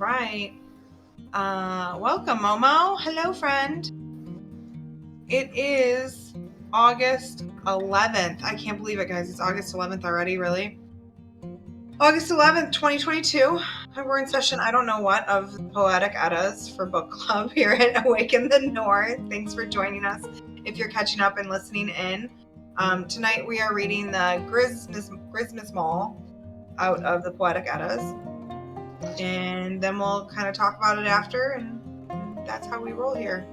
right. Welcome, Momo. Hello, friend. It is August 11th. I can't believe it, guys. It's August 11th already, really? August 11th, 2022. We're in session, I don't know what, of Poetic Eddas for book club here at Awaken the North. Thanks for joining us if you're catching up and listening in. Tonight we are reading the Grímnismál out of the Poetic Eddas. And then we'll kind of talk about it after, and that's how we roll here.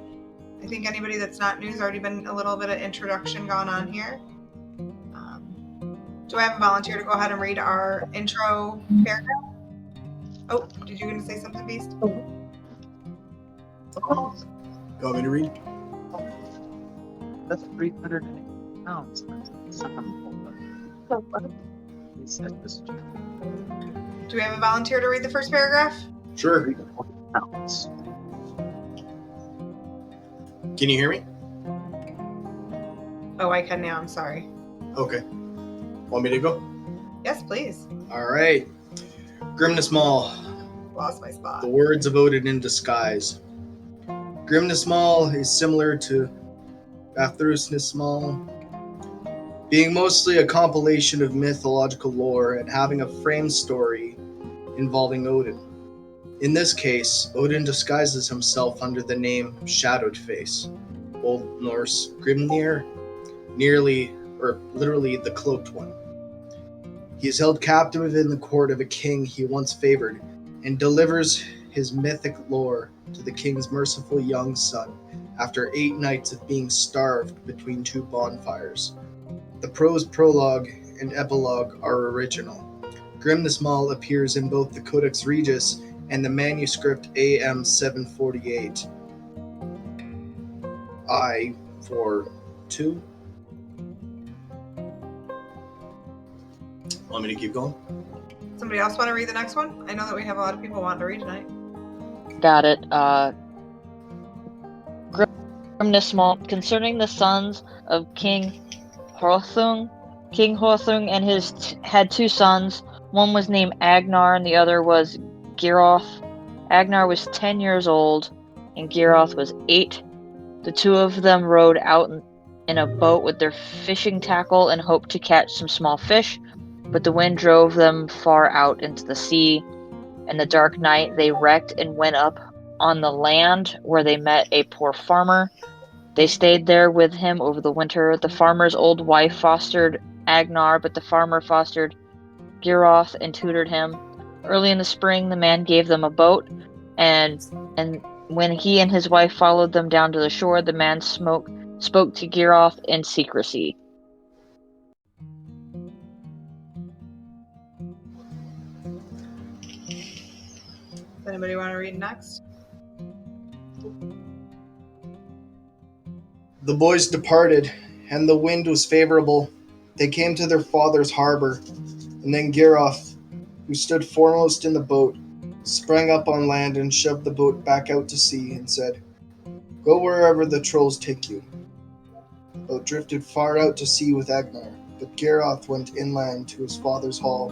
I think anybody that's not new has already been a little bit of introduction going on here. Do I have a volunteer to go ahead and read our intro paragraph? Oh, did you going to say something, Beast? You want me to read? That's 300 pounds. Do we have a volunteer to read the first paragraph? Sure. Pounds. Can you hear me? Oh, I can now. I'm sorry. Okay. Want me to go? Yes, please. All right. Grímnismál. Lost my spot. The words of Odin in disguise. Grímnismál is similar to Vafthrûsnismál, being mostly a compilation of mythological lore and having a framed story involving Odin. In this case, Odin disguises himself under the name Shadowed Face, Old Norse Grimnir, literally the Cloaked One. He is held captive in the court of a king he once favored and delivers his mythic lore to the king's merciful young son after 8 nights of being starved between 2 bonfires. The prose prologue and epilogue are original. Grímnismál appears in both the Codex Regius and the manuscript AM 748. I for 2. Want me to keep going? Somebody else want to read the next one? I know that we have a lot of people wanting to read tonight. Got it. Grímnismál, concerning the sons of King Hrothung. King Hrothung and had 2 sons. One was named Agnar and the other was Geirröth. Agnar was 10 years old and Geirröth was 8. The 2 of them rowed out in a boat with their fishing tackle and hoped to catch some small fish, but the wind drove them far out into the sea. In the dark night, they wrecked and went up on the land where they met a poor farmer. They stayed there with him over the winter. The farmer's old wife fostered Agnar, but the farmer fostered Geirröth and tutored him. Early in the spring, the man gave them a boat, and when he and his wife followed them down to the shore, the man spoke to Geirröth in secrecy. Does anybody want to read next? The boys departed, and the wind was favorable. They came to their father's harbor, and then Geirröth, who stood foremost in the boat, sprang up on land and shoved the boat back out to sea and said, "Go wherever the trolls take you." The boat drifted far out to sea with Agnar, but Geirröth went inland to his father's hall.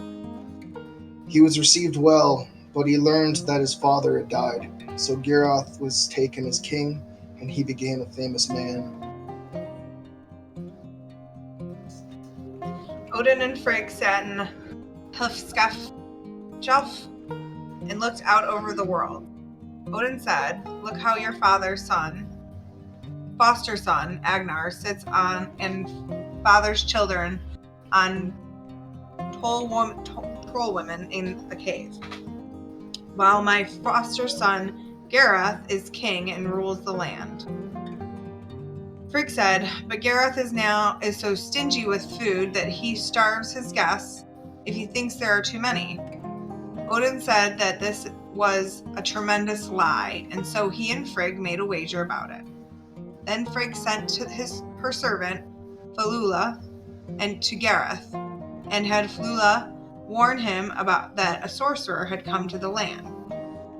He was received well, but he learned that his father had died, so Geirröth was taken as king, and he became a famous man. Odin and Frigg sat in Hufskaf and looked out over the world. Odin said, "Look how your foster son, Agnar, sits on, and father's children on troll women in the cave, while my foster son, Geirröth, is king and rules the land." Frigg said, "But Geirröth is so stingy with food that he starves his guests if he thinks there are too many." Odin said that this was a tremendous lie, and so he and Frigg made a wager about it. Then Frigg sent to her servant, Falula, and to Geirröth, and had Falula warn him about that a sorcerer had come to the land,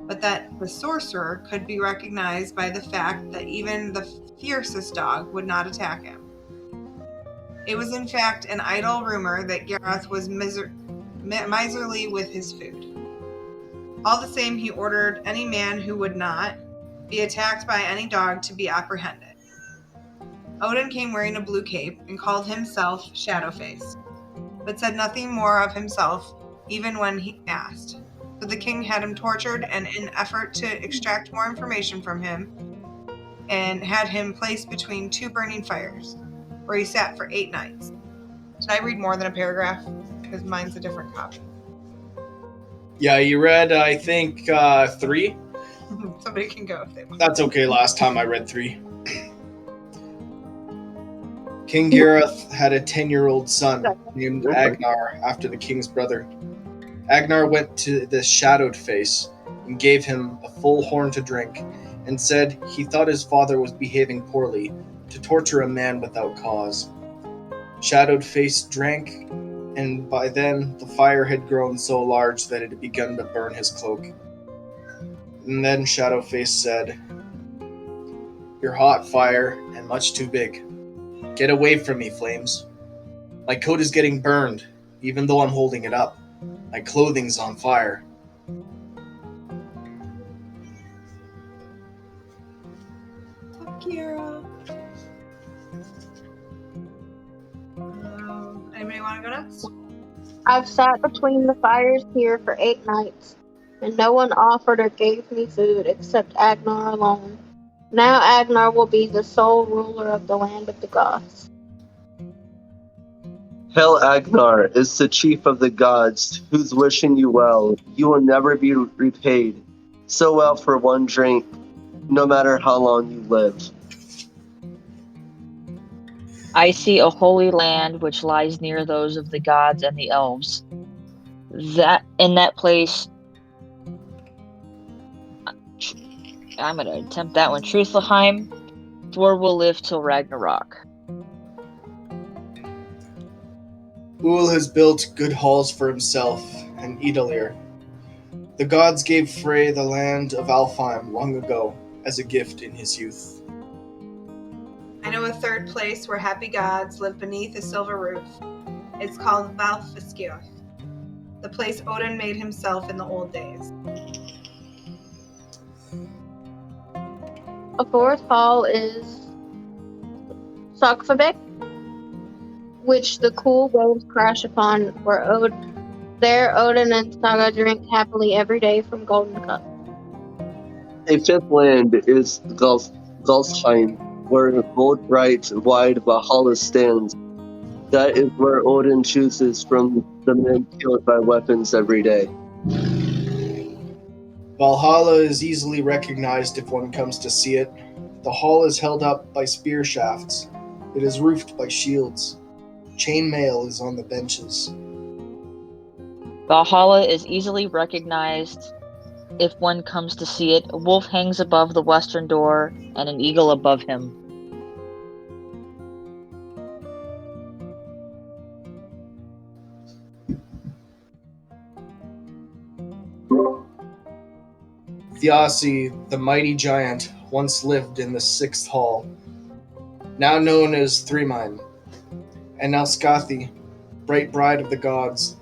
but that the sorcerer could be recognized by the fact that even the fiercest dog would not attack him. It was in fact an idle rumor that Geirröth was miserly with his food. All the same, he ordered any man who would not be attacked by any dog to be apprehended. Odin came wearing a blue cape and called himself Shadowface, but said nothing more of himself even when he asked. So the king had him tortured, and in an effort to extract more information from him, and had him placed between two burning fires, where he sat for 8 nights. Should I read more than a paragraph? Because mine's a different copy. Yeah, you read, I think, 3. Somebody can go if they want. That's okay, last time I read 3. King Gareth had a 10-year-old son named Agnar after the king's brother. Agnar went to the Shadowed Face and gave him a full horn to drink, and said he thought his father was behaving poorly to torture a man without cause. Shadowed Face drank, and by then the fire had grown so large that it had begun to burn his cloak. And then Shadow Face said, "You're hot, fire, and much too big. Get away from me, flames. My coat is getting burned, even though I'm holding it up. My clothing's on fire." Kira. Anybody want to go next? I've sat between the fires here for 8 nights, and no one offered or gave me food except Agnar alone. Now Agnar will be the sole ruler of the land of the gods. Hail Agnar is the chief of the gods, who's wishing you well. You will never be repaid. So well for one drink, no matter how long you live. I see a holy land which lies near those of the gods and the elves. That in that place, I'm gonna attempt that one. Truthleheim, Thor will live till Ragnarok. Ull has built good halls for himself and Idalir. The gods gave Frey the land of Alfheim long ago as a gift in his youth. I know a third place where happy gods live beneath a silver roof. It's called Valfiskioth, the place Odin made himself in the old days. A fourth hall is Sakfabek, which the cool waves crash upon, where Odin and Saga drink happily every day from golden cups. A fifth land is Gulfheim, where the gold bright wide Valhalla stands. That is where Odin chooses from the men killed by weapons every day. Valhalla is easily recognized if one comes to see it. The hall is held up by spear shafts. It is roofed by shields. Chainmail is on the benches. Valhalla is easily recognized if one comes to see it. A wolf hangs above the western door, and an eagle above him. Thiassi, the mighty giant, once lived in the sixth hall, now known as Threemine. And now Skathi, bright bride of the gods,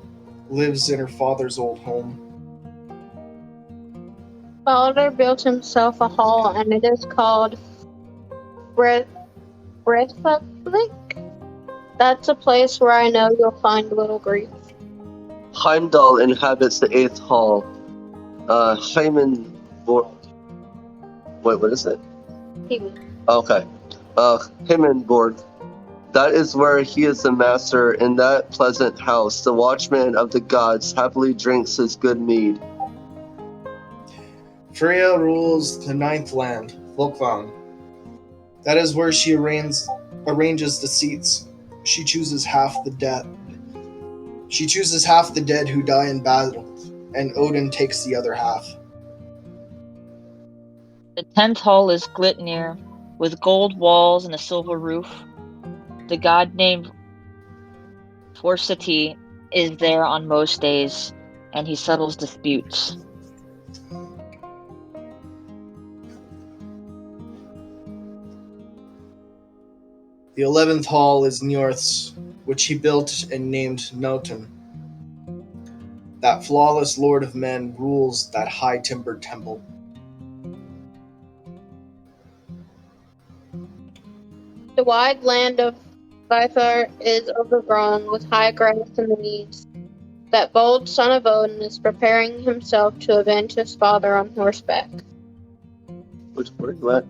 lives in her father's old home. Balder built himself a hall, and it is called Breithaflik. That's a place where I know you'll find little grief. Heimdall inhabits the eighth hall. Wait, what is it? Okay. Himmelborg. That is where he is the master. In that pleasant house, the watchman of the gods happily drinks his good mead. Freya rules the ninth land, Volkvang. That is where she arranges the seats. She chooses half the dead who die in battle, and Odin takes the other half. The 10th hall is Glitnir, with gold walls and a silver roof. The god named Forseti is there on most days, and he settles disputes. The 11th hall is Njorth's, which he built and named Noten. That flawless lord of men rules that high-timbered temple. The wide land of Vithar is overgrown with high grass and weeds. That bold son of Odin is preparing himself to avenge his father on horseback. Which where you at?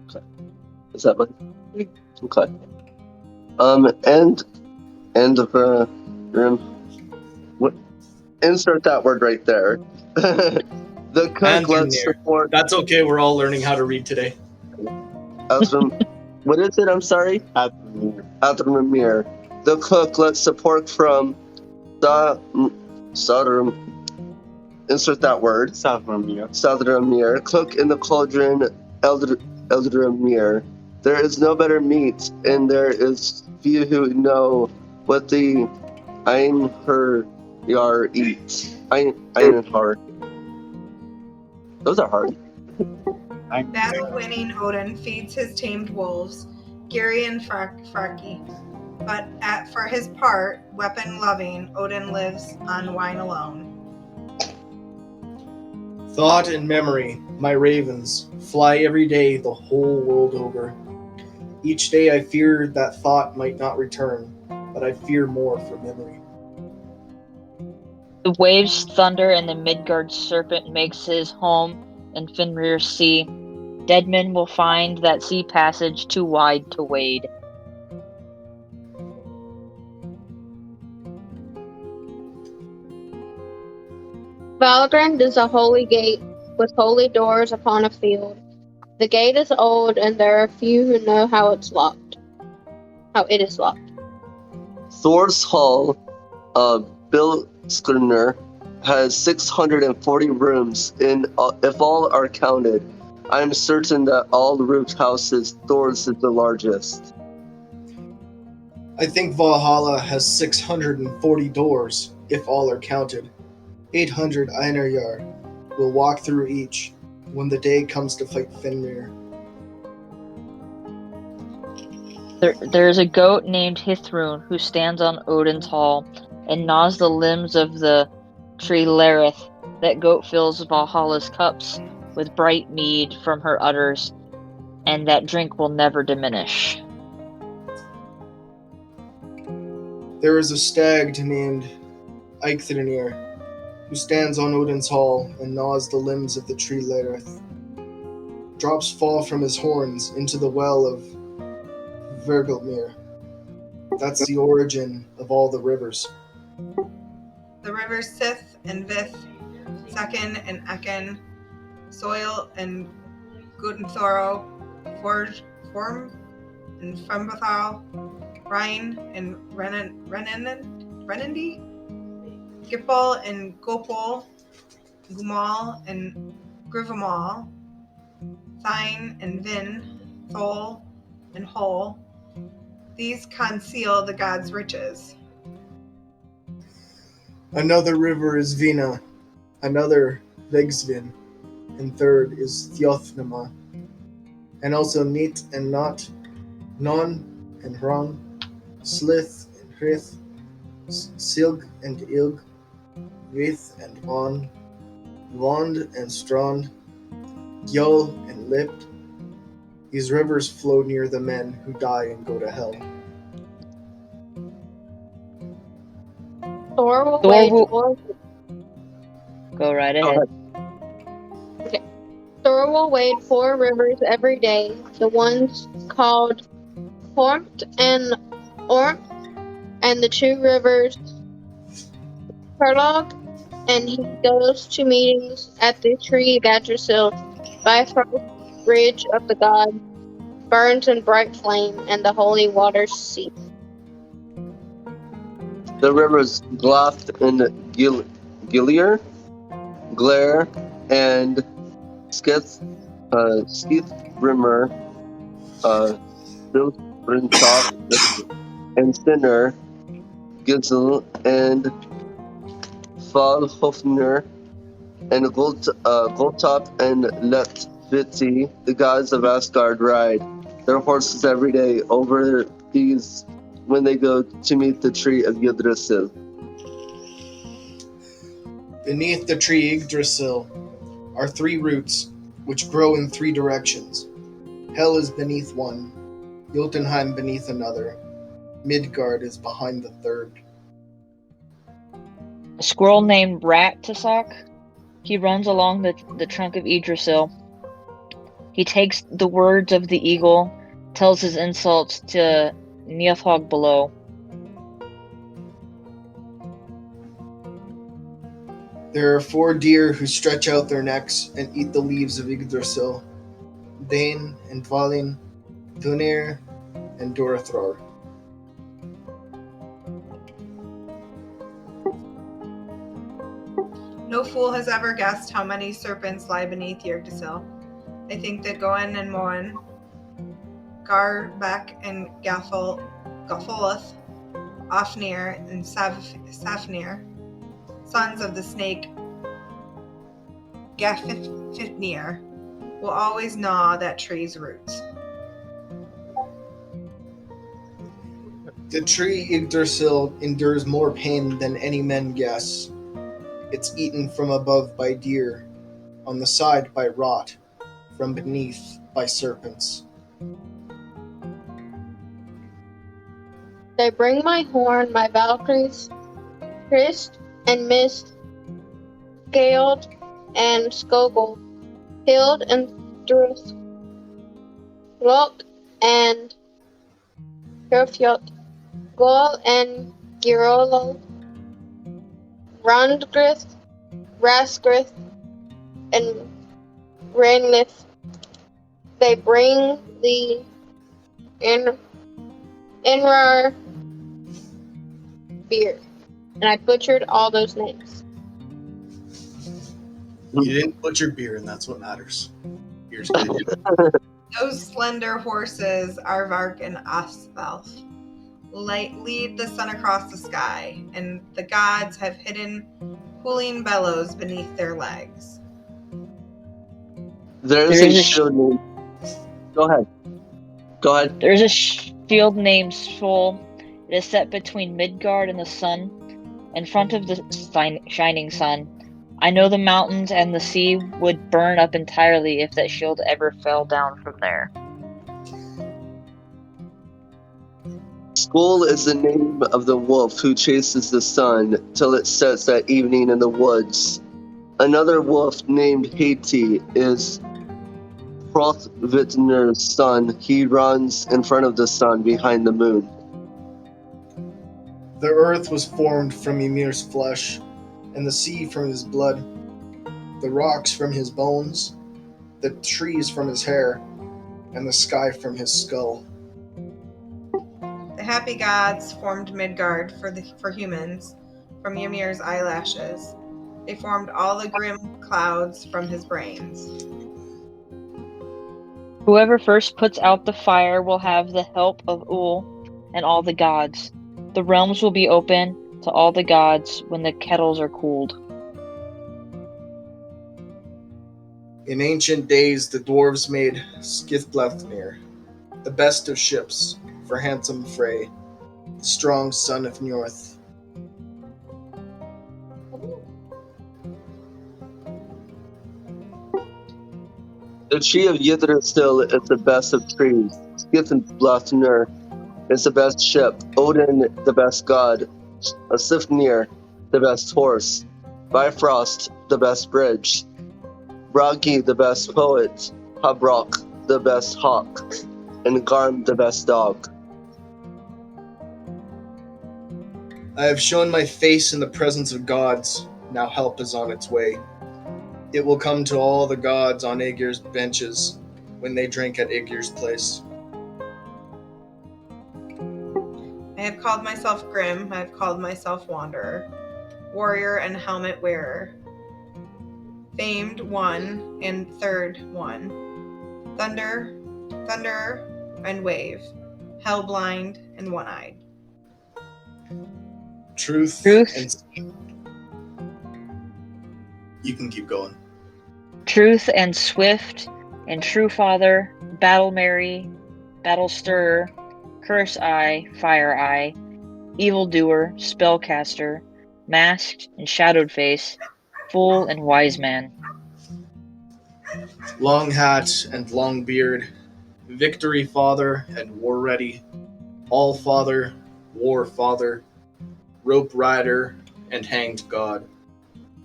Okay. Is that one? Okay. And what? Insert that word right there. The cook And lets near. support. That's okay, we're all learning how to read today. What is it? I'm sorry. Adramir. The cook lets support from Sadram. Insert that word. Sadramir. Cook in the cauldron. Eldramir. There is no better meat, and there is few who know what the Einherjar eat. Einherjar. Those are hard. Battle-winning Odin feeds his tamed wolves, Giri and Fraki. But for his part, weapon-loving, Odin lives on wine alone. Thought and memory, my ravens, fly every day the whole world over. Each day I fear that thought might not return, but I fear more for memory. The waves thunder and the Midgard serpent makes his home in Fenrir's sea. Dead men will find that sea passage too wide to wade. Valgrand is a holy gate with holy doors upon a field. The gate is old, and there are few who know how it is locked. Thor's Hall, Bill Skurner, has 640 rooms. If all are counted, I am certain that all the roofed houses, Thor's is the largest. I think Valhalla has 640 doors, if all are counted. 800 Einarjar will walk through each when the day comes to fight Fenrir. There is a goat named Hithrun who stands on Odin's hall and gnaws the limbs of the tree Lareth. That goat fills Valhalla's cups with bright mead from her udders, and that drink will never diminish. There is a stag named Eikthrnir who stands on Odin's hall and gnaws the limbs of the tree Lareth. Drops fall from his horns into the well of Vergelmir. That's the origin of all the rivers. The rivers Sith and Vith, Sekin and Ekin, Soil and Gudenthoro, Form and Fembathal, Rhine and Renandi, Gipal and Gopal, Gumal and Grivamal, Thine and Vin, Thol and Hol. These conceal the gods' riches. Another river is Vina, another Vegsvin, and third is Thjothnama, and also Nit and Not, Non and Hron, Slith and Hrith, Silg and Ilg, Vith and Von, Vond and Strand, Gjol and Lipt. These rivers flow near the men who die and go to hell. Thor will Thor wage will- war. Go right ahead. Thor will wade 4 rivers every day. The ones called Hormt and Ormt, and the 2 rivers Perlog, and he goes to meetings at the tree Yggdrasil, Bifrost Bridge of the gods, burns in bright flame, and the holy waters cease. The rivers Glaft and Gillir, Glare, and Skithbrimmer, Bilbrintop, and Sinner, Gizel, and Falhofner, and Goltop and Letviti, the gods of Asgard, ride their horses every day over these when they go to meet the tree of Yggdrasil. Beneath the tree Yggdrasil are 3 roots, which grow in 3 directions. Hell is beneath one, Jotunheim beneath another, Midgard is behind the third. A squirrel named Rat-Tasak. He runs along the trunk of Yggdrasil. He takes the words of the eagle, tells his insults to Nithhog below. There are 4 deer who stretch out their necks and eat the leaves of Yggdrasil. Dane and Dvalin, Dunir and Durathrar. No fool has ever guessed how many serpents lie beneath Yggdrasil. I think that Goen and Moen, Garbek and Gafolith, Ofnir and Safnir, sons of the snake Gafnir, will always gnaw that tree's roots. The tree Yggdrasil endures more pain than any men guess. It's eaten from above by deer, on the side by rot, from beneath by serpents. They bring my horn, my Valkyries, Christ and Mist, Scaled and Skogul, Hild and Druth, Lok and Herfjot, Gol and Girolo, Rundgrith, Rasgrith, and Rainlith. They bring the Inrar beer. And I butchered all those names. You didn't butcher beer, and that's what matters. Beer's good. Those slender horses, Arvark and Asvalth, lead the sun across the sky, and the gods have hidden cooling bellows beneath their legs. There's a shield named... Go ahead. There's a shield named Sol. It is set between Midgard and the sun, in front of the shining sun. I know the mountains and the sea would burn up entirely if that shield ever fell down from there. Skull is the name of the wolf who chases the sun till it sets at evening in the woods. Another wolf named Hati is Hrothvitnir's son. He runs in front of the sun behind the moon. The earth was formed from Ymir's flesh, and the sea from his blood, the rocks from his bones, the trees from his hair, and the sky from his skull. The happy gods formed Midgard for humans from Ymir's eyelashes. They formed all the grim clouds from his brains. Whoever first puts out the fire will have the help of Ul and all the gods. The realms will be open to all the gods when the kettles are cooled. In ancient days, the dwarves made Skithblethnir, the best of ships, for handsome Frey, the strong son of Njorth. The tree of Yggdrasil is the best of trees. Skithblethnir is the best ship. Odin, the best god. Sifnir, the best horse. Bifrost, the best bridge. Bragi, the best poet. Habrok, the best hawk. And Garm, the best dog. I have shown my face in the presence of gods. Now help is on its way. It will come to all the gods on Aegir's benches when they drink at Aegir's place. I have called myself Grim, I have called myself Wanderer, Warrior and Helmet Wearer, Famed One and Third One, Thunderer and Wave, Hellblind and One-Eyed. Truth. And... You can keep going. Truth and Swift and True Father, Battle Mary, Battle Stirrer, Curse Eye, Fire Eye, Evildoer, Spellcaster, Masked and Shadowed Face, fool and wise man. Long hat and long beard, victory father and war ready, all father, war father, rope rider, and hanged god.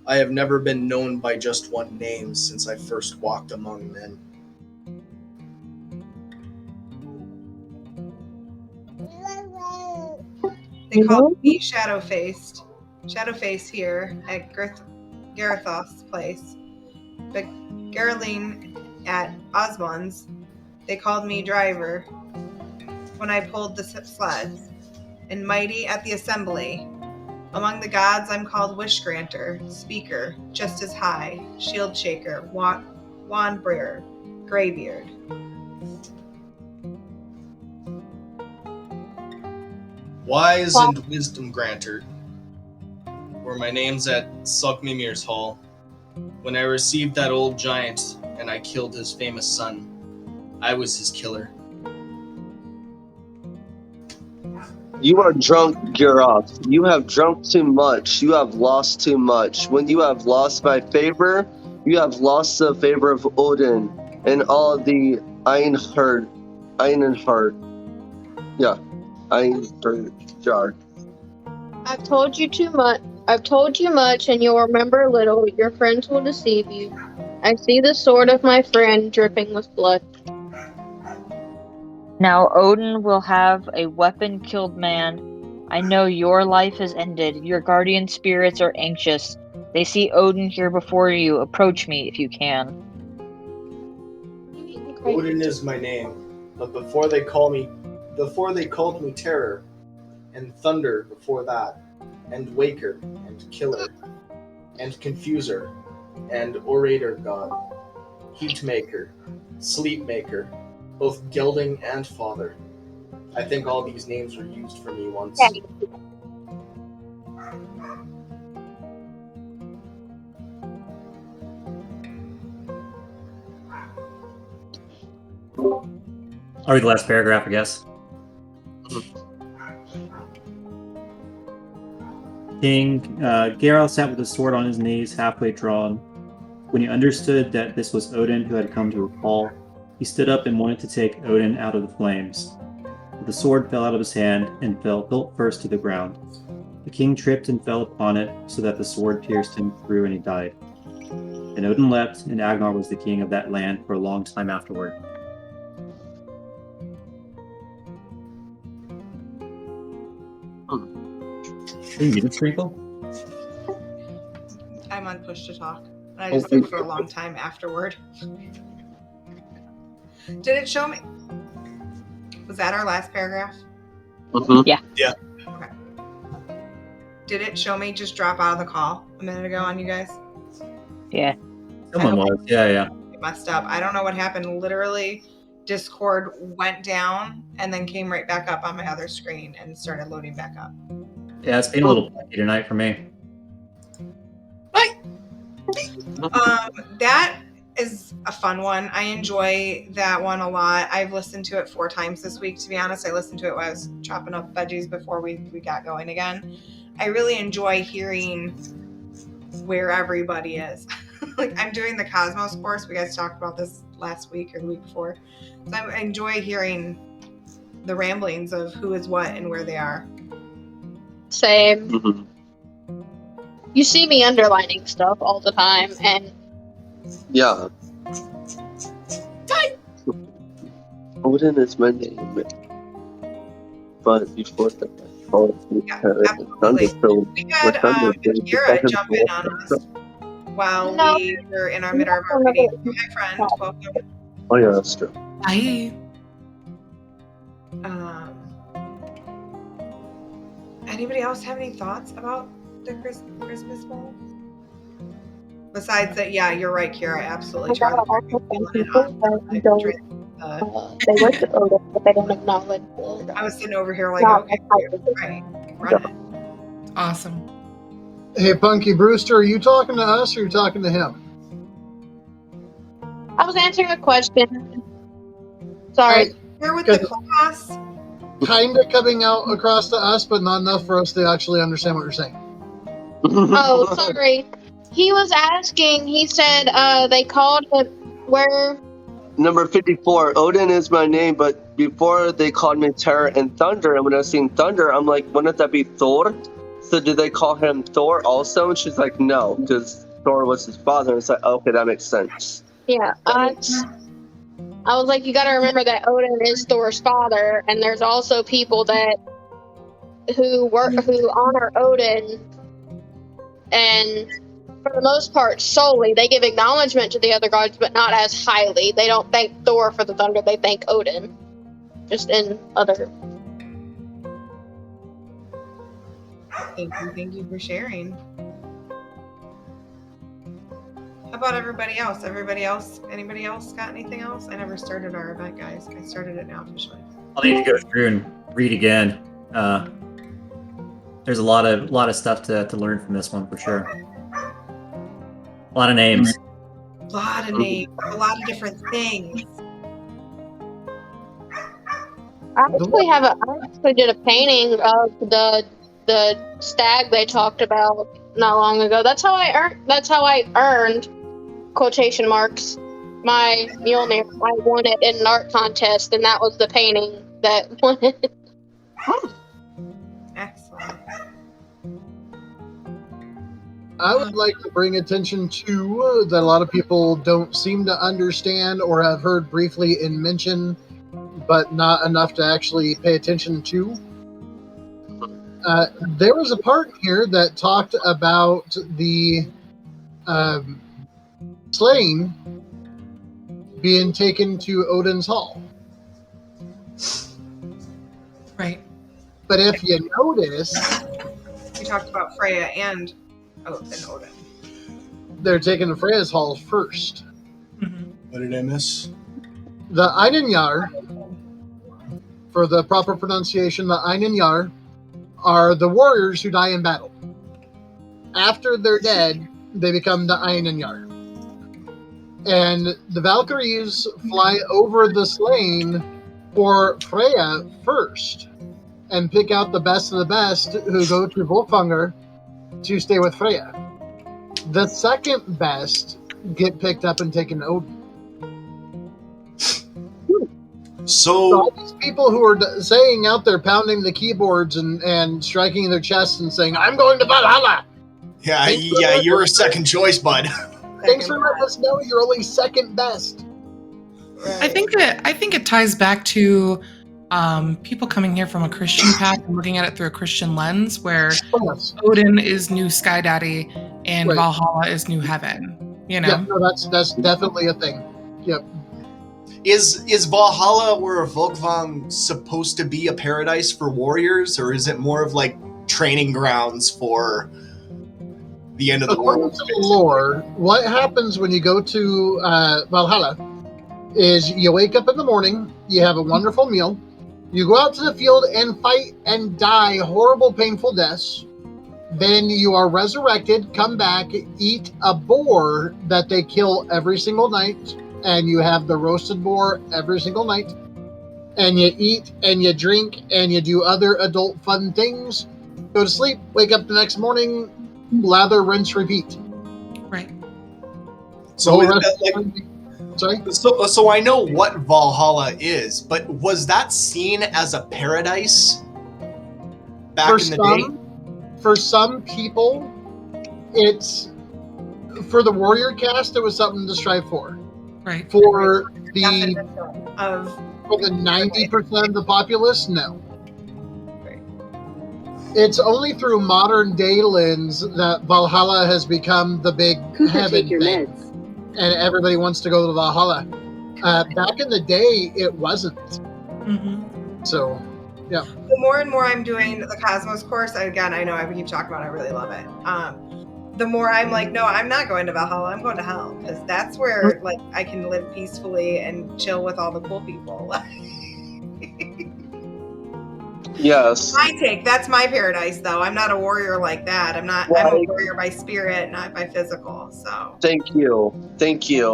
I have never been known by just one name since I first walked among men. They call me Shadowface here at Garethos' place. But Geraldine at Osmond's, they called me Driver when I pulled the sleds. And Mighty at the Assembly. Among the gods, I'm called Wish Granter, Speaker, just as high, Shield Shaker, Wand Bearer, Greybeard. Wise and wisdom granter were my names at Sogmimir's hall. When I received that old giant and I killed his famous son, I was his killer. You are drunk, Giraffe. You have drunk too much. You have lost too much. When you have lost my favor, you have lost the favor of Odin and all the Einhard. Yeah, Einhard. I've told you too much. I've told you much, and you'll remember little. Your friends will deceive you. I see the sword of my friend dripping with blood. Now Odin will have a weapon-killed man. I know your life has ended. Your guardian spirits are anxious. They see Odin here before you. Approach me if you can. Odin is my name, but before they called me Terror, and Thunder before that, and Waker, and Killer, and Confuser, and Orator God, Heatmaker, Sleepmaker, both gelding and father. I think all these names were used for me once. I'll read the last paragraph, I guess. King Geralt sat with his sword on his knees, halfway drawn. When he understood that this was Odin who had come to recall, he stood up and wanted to take Odin out of the flames. But the sword fell out of his hand and fell hilt first to the ground. The king tripped and fell upon it, so that the sword pierced him through and he died. And Odin left, and Agnar was the king of that land for a long time afterward. Hey, you did sprinkle? I'm on push to talk. And I just said for a long time afterward. Did it show me? Was that our last paragraph? Mm-hmm. Yeah. Okay. Did it show me just drop out of the call a minute ago on you guys? Yeah. Someone was. Yeah. It messed up. I don't know what happened. Literally, Discord went down and then came right back up on my other screen and started loading back up. Yeah, it's been a little funky tonight for me. That is a fun one. I enjoy that one a lot. I've listened to it 4 times this week, to be honest. I listened to it when I was chopping up veggies before we got going again. I really enjoy hearing where everybody is. Like, I'm doing the Cosmos course. We guys talked about this last week or the week before. So I enjoy hearing the ramblings of who is what and where they are. Same. Mm-hmm. You see me underlining stuff all the time, and Yeah. Odin is my name. But before that, Yeah, absolutely. We had Kira jump in on us while we were in our middle of our reading. Hi, friend. Welcome. Oh, yeah, that's true. Hi. Anybody else have any thoughts about the Christmas ball? Besides that, yeah, you're right, Kira. Absolutely. I got also some people that don't, they worship Odin, but they don't acknowledge Odin. I was sitting over here like, Not okay, right, run it. Awesome. Hey, Punky Brewster, are you talking to us or are you talking to him? I was answering a question. Sorry. Here with the class. Kind of coming out across to us, but not enough for us to actually understand what you're saying. Oh, sorry. He was asking. He said they called him where. Number 54, Odin is my name, but before they called me Terror and Thunder, and when I seen Thunder, I'm like, wouldn't that be Thor? So did they call him Thor also? And she's like, no, because Thor was his father. And it's like, okay, that makes sense. Yeah, I was like, you got to remember that Odin is Thor's father, and there's also people that who honor Odin, and for the most part, solely they give acknowledgement to the other gods, but not as highly. They don't thank Thor for the thunder; they thank Odin, just in other. Thank you for sharing. How about everybody else? Anybody else got anything else? I never started our event, guys. I started it now officially. I'll need to go through and read again. There's a lot of stuff to learn from this one for sure. A lot of names. A lot of names, a lot of different things. I actually did a painting of the stag they talked about not long ago. That's how I earned quotation marks my Mjolnir. I won it in an art contest, and that was the painting that won it. Excellent. I would like to bring attention to that a lot of people don't seem to understand or have heard briefly in mention, but not enough to actually pay attention to. There was a part here that talked about the slain being taken to Odin's Hall. Right. But if you notice, We talked about Freya and Odin. they're taken to Freya's Hall first. Mm-hmm. What did I miss? The Einanyar, for the proper pronunciation, the Einanyar are the warriors who die in battle. After they're dead, they become the Einanyar. And the Valkyries fly over the slain for Freya first and pick out the best of the best who go to Volfanger to stay with Freya. The second best get picked up and taken to Odin. So all these people who are saying out there, pounding the keyboards and striking their chests and saying, "I'm going to Valhalla." Yeah, you're a second choice, bud. Thanks for letting us know you're only second best. Right. I think it ties back to people coming here from a Christian path and looking at it through a Christian lens, where Odin is new Sky Daddy and Right. Valhalla is new heaven. You know, Yeah, no, that's definitely a thing. Yep. Is Valhalla or Volkvang supposed to be a paradise for warriors, or is it more of like training grounds for the end of the According world? to the lore, what happens when you go to Valhalla is you wake up in the morning, you have a wonderful meal, you go out to the field and fight and die horrible, painful deaths. Then you are resurrected, come back, eat a boar that they kill every single night, and you have the roasted boar every single night. And you eat and you drink and you do other adult fun things. Go to sleep, wake up the next morning, lather, rinse, repeat. right? So is Whole that rest- like, Sorry? so I know what Valhalla is, but was that seen as a paradise back in the day? For some people, it's for the warrior caste. It was something to strive for. Right. For the Definition of 90% of the populace, no. Right. It's only through modern day lens that Valhalla has become the big heaven thing, and everybody wants to go to Valhalla. Back in the day, it wasn't. Mm-hmm. So, yeah. The more and more I'm doing the Cosmos course, again, I know I keep talking about it, I really love it. The more I'm like, no, I'm not going to Valhalla, I'm going to hell, because that's where like I can live peacefully and chill with all the cool people. Yes. My take, that's my paradise, though. I'm not a warrior like that. I'm a warrior by spirit, not by physical. So Thank you.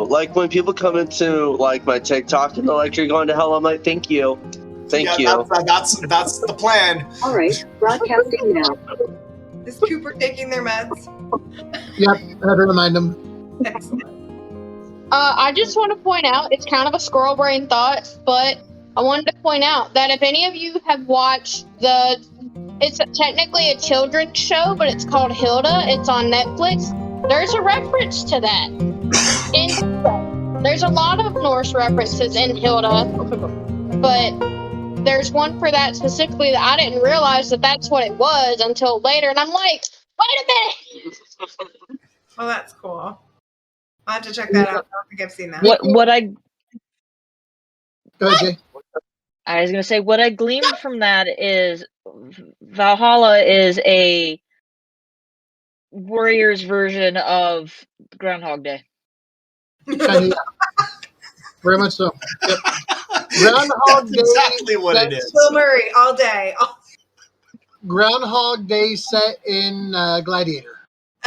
Like when people come into like my TikTok and they're like, "You're going to hell," I'm like, "Thank you." That's the plan. All right, broadcasting now. Is Cooper taking their meds? Yep, I had to remind him. Excellent. I just want to point out, it's kind of a squirrel brain thought, but I wanted to point out that if any of you have watched it's technically a children's show, but it's called Hilda. It's on Netflix. There's a reference to that in Hilda. There's a lot of Norse references in Hilda, but there's one for that specifically that I didn't realize that that's what it was until later, and I'm like, wait a minute! Well, that's cool. I'll have to check that out. I don't think I've seen that. What I Go ahead, Jay. was gonna say, what I gleaned from that is Valhalla is a warrior's version of Groundhog Day. Kinda, yeah. Very much so. Yep. Groundhog That's Day. exactly what it is. Bill Murray all day. Oh, Groundhog Day set in Gladiator.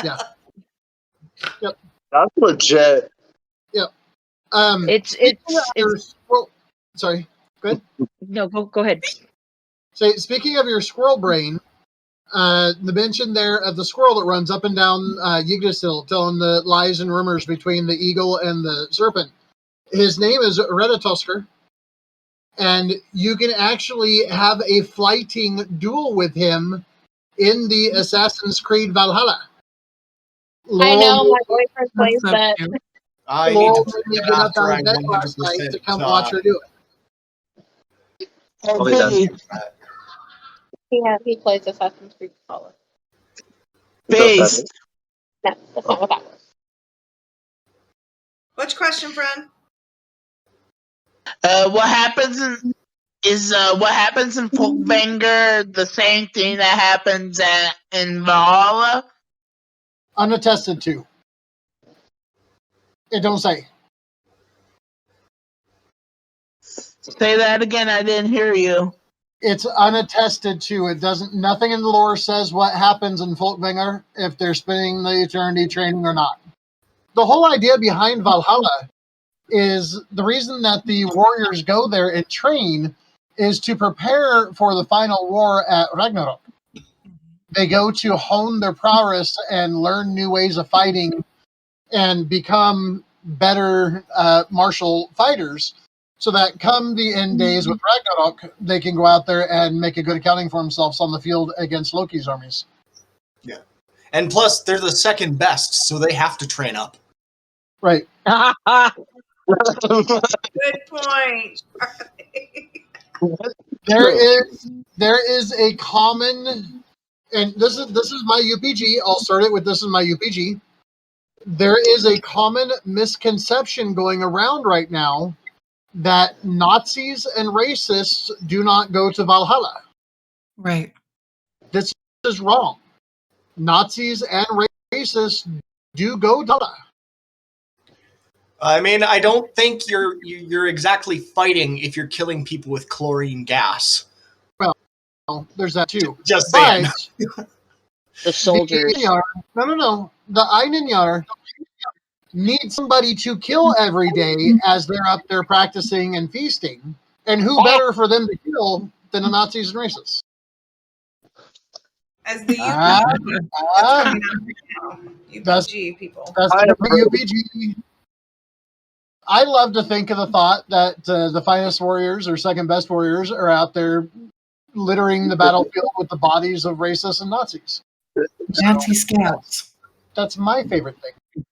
Yeah. That's legit. It's Sorry. Go ahead. no, go ahead. Speaking of your squirrel brain, the mention there of the squirrel that runs up and down Yggdrasil telling the lies and rumors between the eagle and the serpent. His name is Redatosker, and you can actually have a flighting duel with him in the Assassin's Creed Valhalla. I know, my boyfriend plays That's so that. cute. I need Laurel to made me play get that up after out I of bed last night 100% to come watch her do it. Oh, yeah. Yeah, he plays Assassin's Creed Valhalla. Based. No, that's not what that was. which question, friend? What happens in Folkvanger the same thing that happens in Valhalla? Unattested to. It don't say. Say that again, I didn't hear you. It's unattested to. It doesn't. Nothing in the lore says what happens in Folkvanger if they're spending the eternity training or not. The whole idea behind Valhalla is the reason that the warriors go there and train is to prepare for the final war at Ragnarok. They go to hone their prowess and learn new ways of fighting and become better martial fighters, so that come the end days with Ragnarok, they can go out there and make a good accounting for themselves on the field against Loki's armies. Yeah. And plus, they're the second best, so they have to train up. Right. Good point. There is a common, and this is my UPG. I'll start it with this is my UPG. There is a common misconception going around right now that Nazis and racists do not go to Valhalla. Right. This is wrong. Nazis and racists do go to Valhalla. I mean, I don't think you're exactly fighting if you're killing people with chlorine gas. Well, there's that too. Just saying. But The soldiers. no. The Einanyar need somebody to kill every day as they're up there practicing and feasting. And who better for them to kill than the Nazis and racists? As the Ah, ah, UPG people. that's the UPG. I love to think of the thought that the finest warriors or second best warriors are out there littering the battlefield with the bodies of racists and Nazis. Nazi scouts. That's my favorite thing.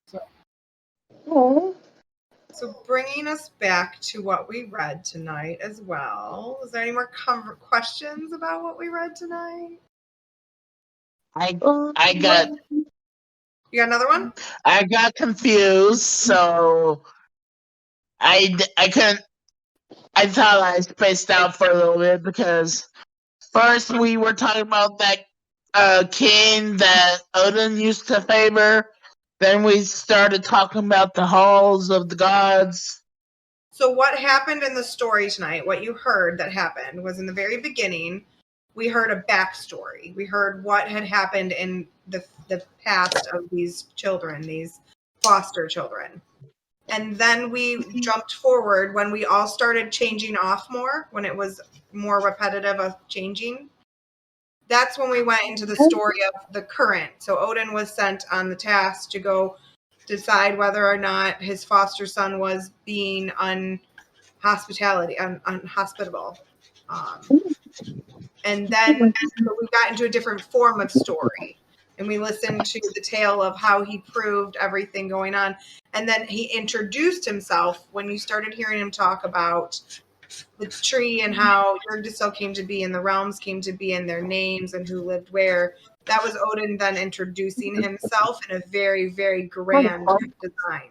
So bringing us back to what we read tonight as well. Is there any more questions about what we read tonight? I got You got another one? I got confused, so I couldn't. I thought I spaced out for a little bit because first we were talking about that king that Odin used to favor. Then we started talking about the halls of the gods. So what happened in the story tonight, what you heard that happened was in the very beginning, we heard a backstory. We heard what had happened in the past of these children, these foster children. And then we jumped forward when we all started changing off more, when it was more repetitive of changing. that's when we went into the story of the current. So Odin was sent on the task to go decide whether or not his foster son was being unhospitable. And then so we got into a different form of story. And we listened to the tale of how he proved everything going on. And then he introduced himself when you started hearing him talk about the tree and how Yggdrasil came to be and the realms came to be and their names and who lived where. That was Odin then introducing himself in a very, very grand design.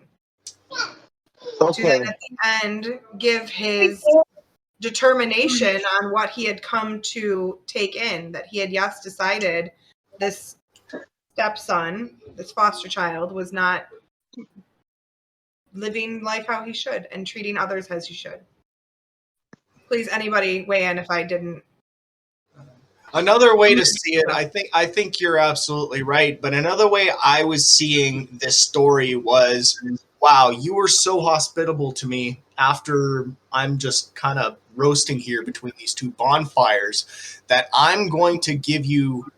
To then at the end give his determination on what he had come to take in, that he had decided this stepson, this foster child, was not living life how he should and treating others as he should. Please, anybody weigh in if I didn't. Another way to see it, I think you're absolutely right, but another way I was seeing this story was, wow, you were so hospitable to me after I'm just kind of roasting here between these two bonfires that I'm going to give you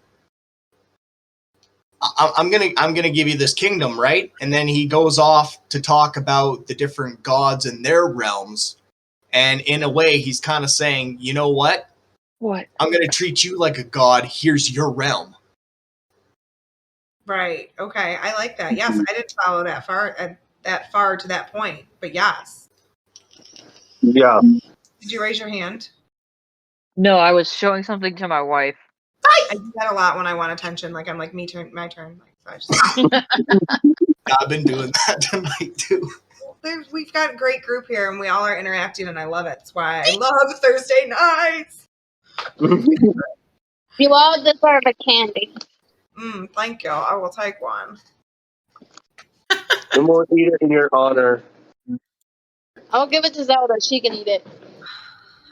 I'm gonna give you this kingdom, right? And then he goes off to talk about the different gods and their realms. And in a way, he's kind of saying, you know what? What? I'm going to treat you like a god. Here's your realm. Right. Okay. I like that. Yes, I didn't follow that far to that point, but yes. Yeah. Did you raise your hand? No, I was showing something to my wife. I do that a lot when I want attention. Like I'm like, my turn. Like, so I just I've been doing that tonight too. We've got a great group here, and we all are interacting, and I love it. That's why I love Thursday nights. You all deserve a candy. Thank you. I will take one. And we'll eat it in your honor. I'll give it to Zelda. She can eat it.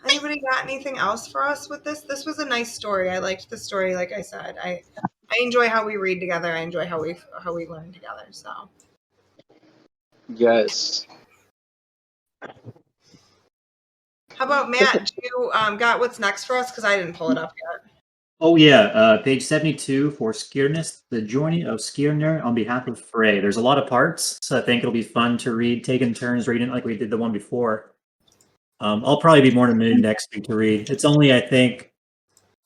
Anybody got anything else for us with this? This was a nice story. I liked the story. Like I said, I enjoy how we read together. I enjoy how we learn together. So. Yes. How about Matt? Do you got what's next for us? Because I didn't pull it up yet. Oh yeah, page 72 for Skirnir, the journey of Skirnir on behalf of Frey. There's a lot of parts, so I think it'll be fun to read, taking turns reading it like we did the one before. I'll probably be more in the mood next week to read. It's only, I think,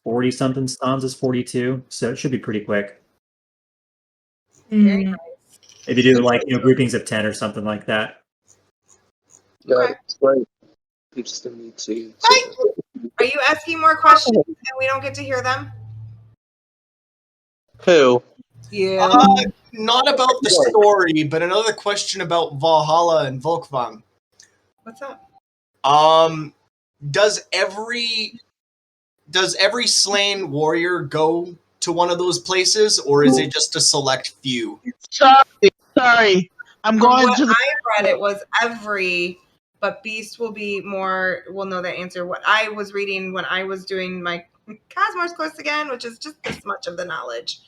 40-something stanzas, 42, so it should be pretty quick. Very nice. Maybe do like groupings of 10 or something like that. Yeah, Okay. it's great. It's the meat too. Are you asking more questions and we don't get to hear them? Who? Yeah. Not about the story, but another question about Valhalla and Volkvang. What's up? Does every slain warrior go to one of those places, or is it just a select few? Sorry. I'm going what to the. I read it was every, but Beast will know that answer. What I was reading when I was doing my Cosmos course again, which is just this much of the knowledge.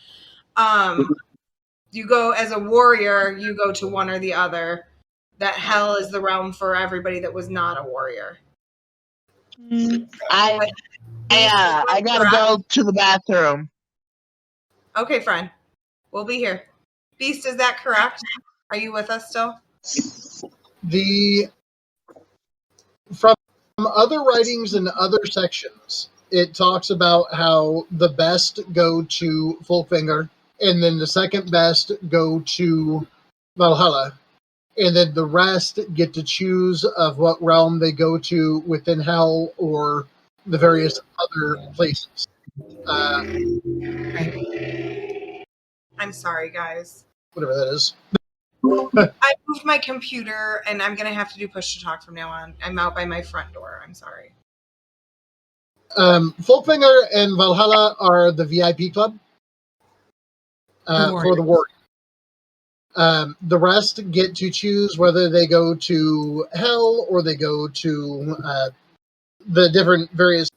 You go as a warrior, you go to one or the other. That hell is the realm for everybody that was not a warrior. I gotta go to the bathroom. Okay, friend. We'll be here. Beast, is that correct? Are you with us still? From other writings in other sections, it talks about how the best go to Folkvanger, and then the second best go to Valhalla, and then the rest get to choose of what realm they go to within Hell or the various other places. I'm sorry, guys. Whatever that is. I moved my computer, and I'm going to have to do push to talk from now on. I'm out by my front door. I'm sorry. Folkvanger and Valhalla are the VIP club for the warrior. The rest get to choose whether they go to Hell or they go to the different various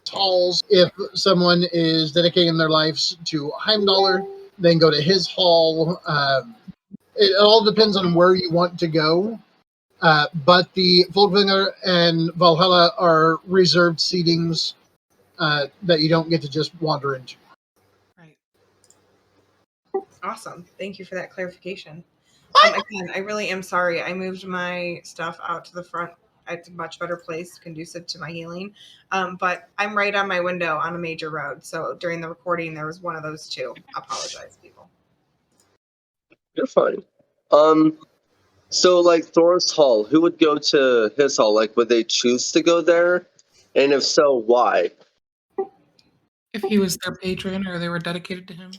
halls. If someone is dedicating their lives to Heimdallr, then go to his hall. It all depends on where you want to go. But the Folkvanger and Valhalla are reserved seatings that you don't get to just wander into. Right. Awesome. Thank you for that clarification. Again, I really am sorry. I moved my stuff out to the front. It's a much better place, conducive to my healing. But I'm right on my window on a major road. So during the recording, there was one of those two. I apologize, people. You're fine. So like Thor's hall, who would go to his hall? Like, would they choose to go there? And if so, why? If he was their patron or they were dedicated to him.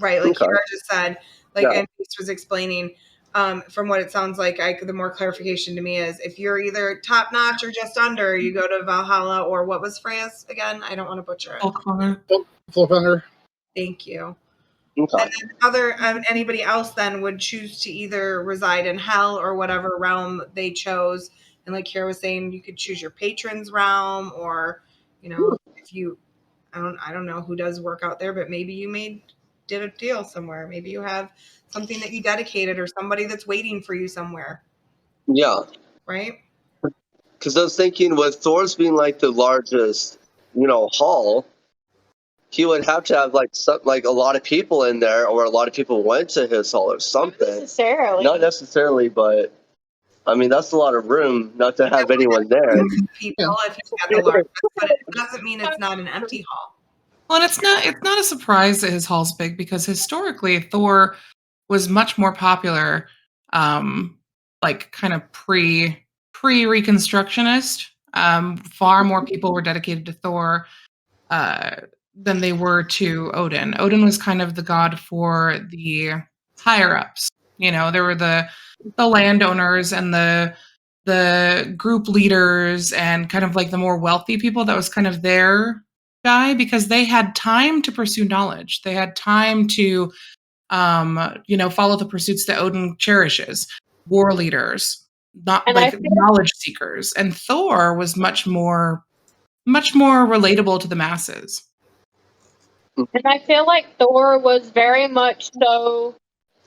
Right, like Okay. Kira just said, like Yeah. and Beast was explaining. From what it sounds like, the more clarification to me is if you're either top notch or just under, you go to Valhalla, or what was Freya's again? I don't want to butcher it. Folkhunger. Thank you. Okay. And then anybody else then would choose to either reside in hell or whatever realm they chose. And like Kira was saying, you could choose your patron's realm, or if you, I don't know who does work out there, but maybe you did a deal somewhere. Maybe you have something that you dedicated, or somebody that's waiting for you somewhere. Yeah. Right? Because I was thinking with Thor's being like the largest, hall, he would have to have like a lot of people in there, or a lot of people went to his hall or something. Not necessarily, but I mean that's a lot of room not to have anyone there. People, if you had the largest, but it doesn't mean it's not an empty hall. Well, and it's not a surprise that his hall's big, because historically Thor was much more popular, like kind of pre-reconstructionist. Far more people were dedicated to Thor than they were to Odin. Odin was kind of the god for the higher ups. There were the landowners and the group leaders and kind of like the more wealthy people. That was kind of their guy, because they had time to pursue knowledge. They had time to follow the pursuits that Odin cherishes. War leaders, not And like knowledge seekers. And Thor was much more relatable to the masses. And I feel like Thor was very much so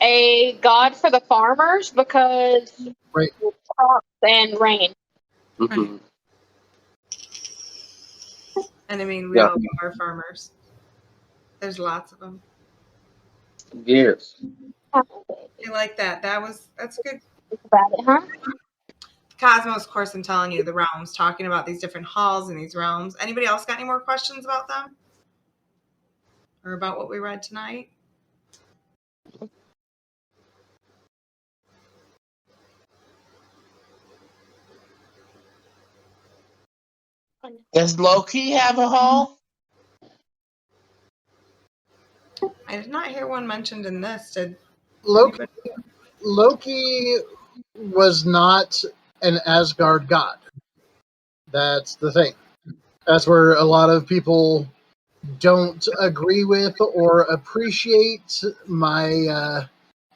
a god for the farmers, because Right. crops and rain. Mhm. And I mean, we all are farmers. There's lots of them. Yes. I like that. That's good. About it, huh? Cosmos, of course, I'm telling you, the realms, talking about these different halls and these realms. Anybody else got any more questions about them? Or about what we read tonight? Does Loki have a hall? I did not hear one mentioned in this. Did Loki was not an Asgard god. That's the thing. That's where a lot of people don't agree with or appreciate my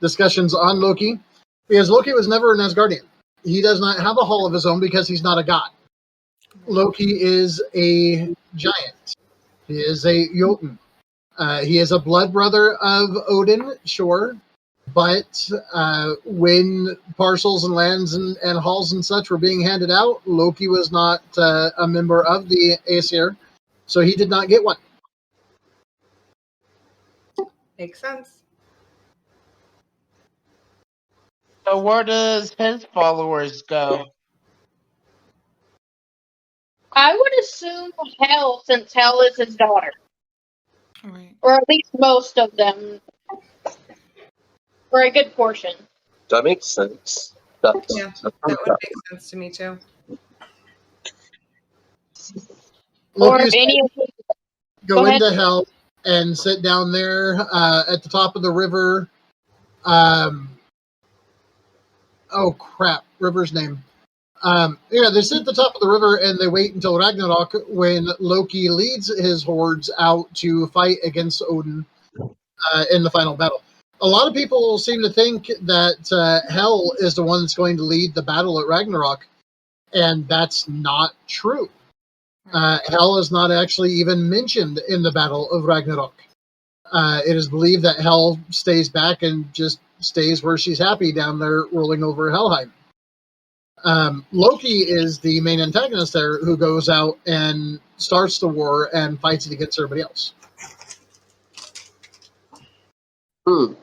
discussions on Loki, because Loki was never an Asgardian. He does not have a hall of his own because he's not a god. Loki is a giant. He is a Jotun. He is a blood brother of Odin, sure, but when parcels and lands and halls and such were being handed out, Loki was not a member of the Aesir, so he did not get one. Makes sense. So where does his followers go? I would assume Hell, since Hell is his daughter. Right. Or at least most of them. For a good portion. That makes sense. Yeah, that would make sense to me too. Or if any of them go into Hell and sit down there at the top of the river. Oh crap, river's name. They sit at the top of the river and they wait until Ragnarok, when Loki leads his hordes out to fight against Odin in the final battle. A lot of people seem to think that Hel is the one that's going to lead the battle at Ragnarok, and that's not true. Hel is not actually even mentioned in the Battle of Ragnarok. It is believed that Hel stays back and just stays where she's happy down there rolling over Helheim. Loki is the main antagonist there, who goes out and starts the war and fights it against everybody else. Hmm.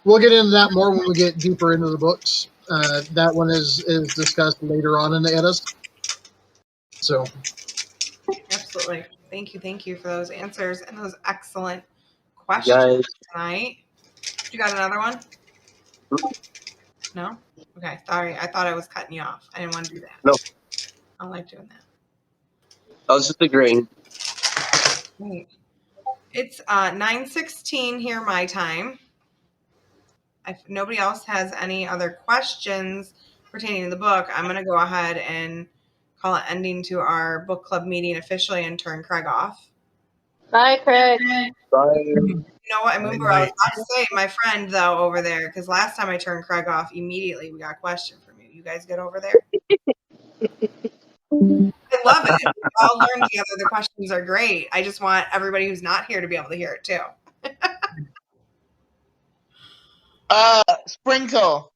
We'll get into that more when we get deeper into the books. That one is discussed later on in the Eddas. So, Absolutely. Thank you for those answers and those excellent questions tonight. You got another one? No? Okay, sorry. I thought I was cutting you off. I didn't want to do that. No. I don't like doing that. I was just agreeing. Great. It's 9:16 here my time. If nobody else has any other questions pertaining to the book, I'm going to go ahead and call it ending to our book club meeting officially and turn Craig off. Bye, Craig. Bye. You know what? I remember I was about to say my friend, though, over there, because last time I turned Craig off, immediately we got a question from you. You guys get over there? I love it. We all learn together. The questions are great. I just want everybody who's not here to be able to hear it, too. Sprinkle.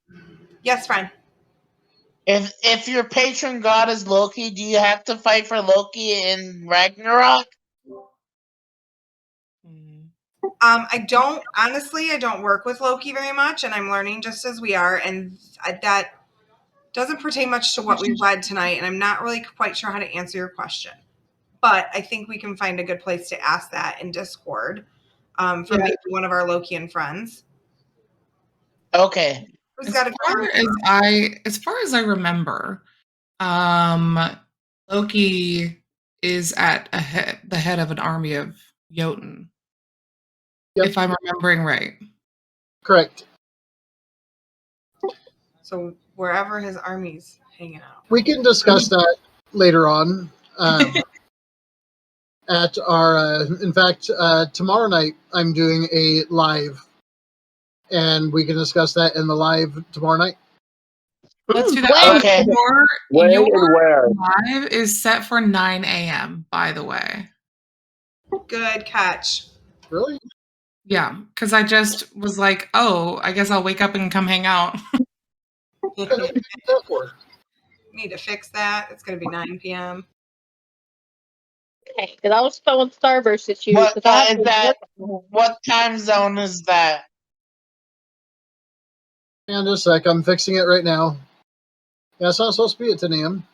Yes, friend. If your patron god is Loki, do you have to fight for Loki in Ragnarok? I don't work with Loki very much, and I'm learning just as we are, and that doesn't pertain much to what we read tonight, and I'm not really quite sure how to answer your question. But I think we can find a good place to ask that in Discord from maybe one of our Lokian friends. Okay. Who's got a As far as I remember, Loki is at the head of an army of Jotun. Yep. If I'm remembering right. correct. So wherever his army's hanging out. We can discuss that later on. At our, in fact, tomorrow night I'm doing a live, and we can discuss that in the live tomorrow night. Let's do that. Okay. When Your and where? live is set for 9 a.m., by the way. Good catch. Really? Yeah, because I just was like, oh, I guess I'll wake up and come hang out. What did you do that for? Need to fix that. It's going to be 9 p.m. Okay, because I was spelling Starburst at you. What 'cause I have is to that? work. What time zone is that? Hang on just a sec. I'm fixing it right now. Yeah, it's not supposed to be at 10 a.m.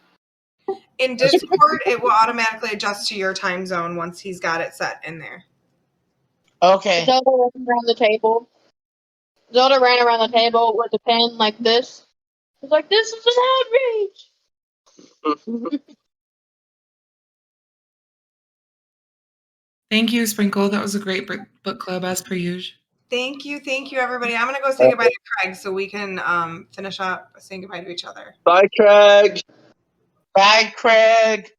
In Discord, it will automatically adjust to your time zone once he's got it set in there. Okay. Zelda ran around the table. Zelda ran around the table with a pen like this. She's like, "This is an outrage." Thank you, Sprinkle. That was a great book club, as per usual. Thank you, everybody. I'm going to go say goodbye to Craig so we can finish up saying goodbye to each other. Bye, Craig. Bye, Craig.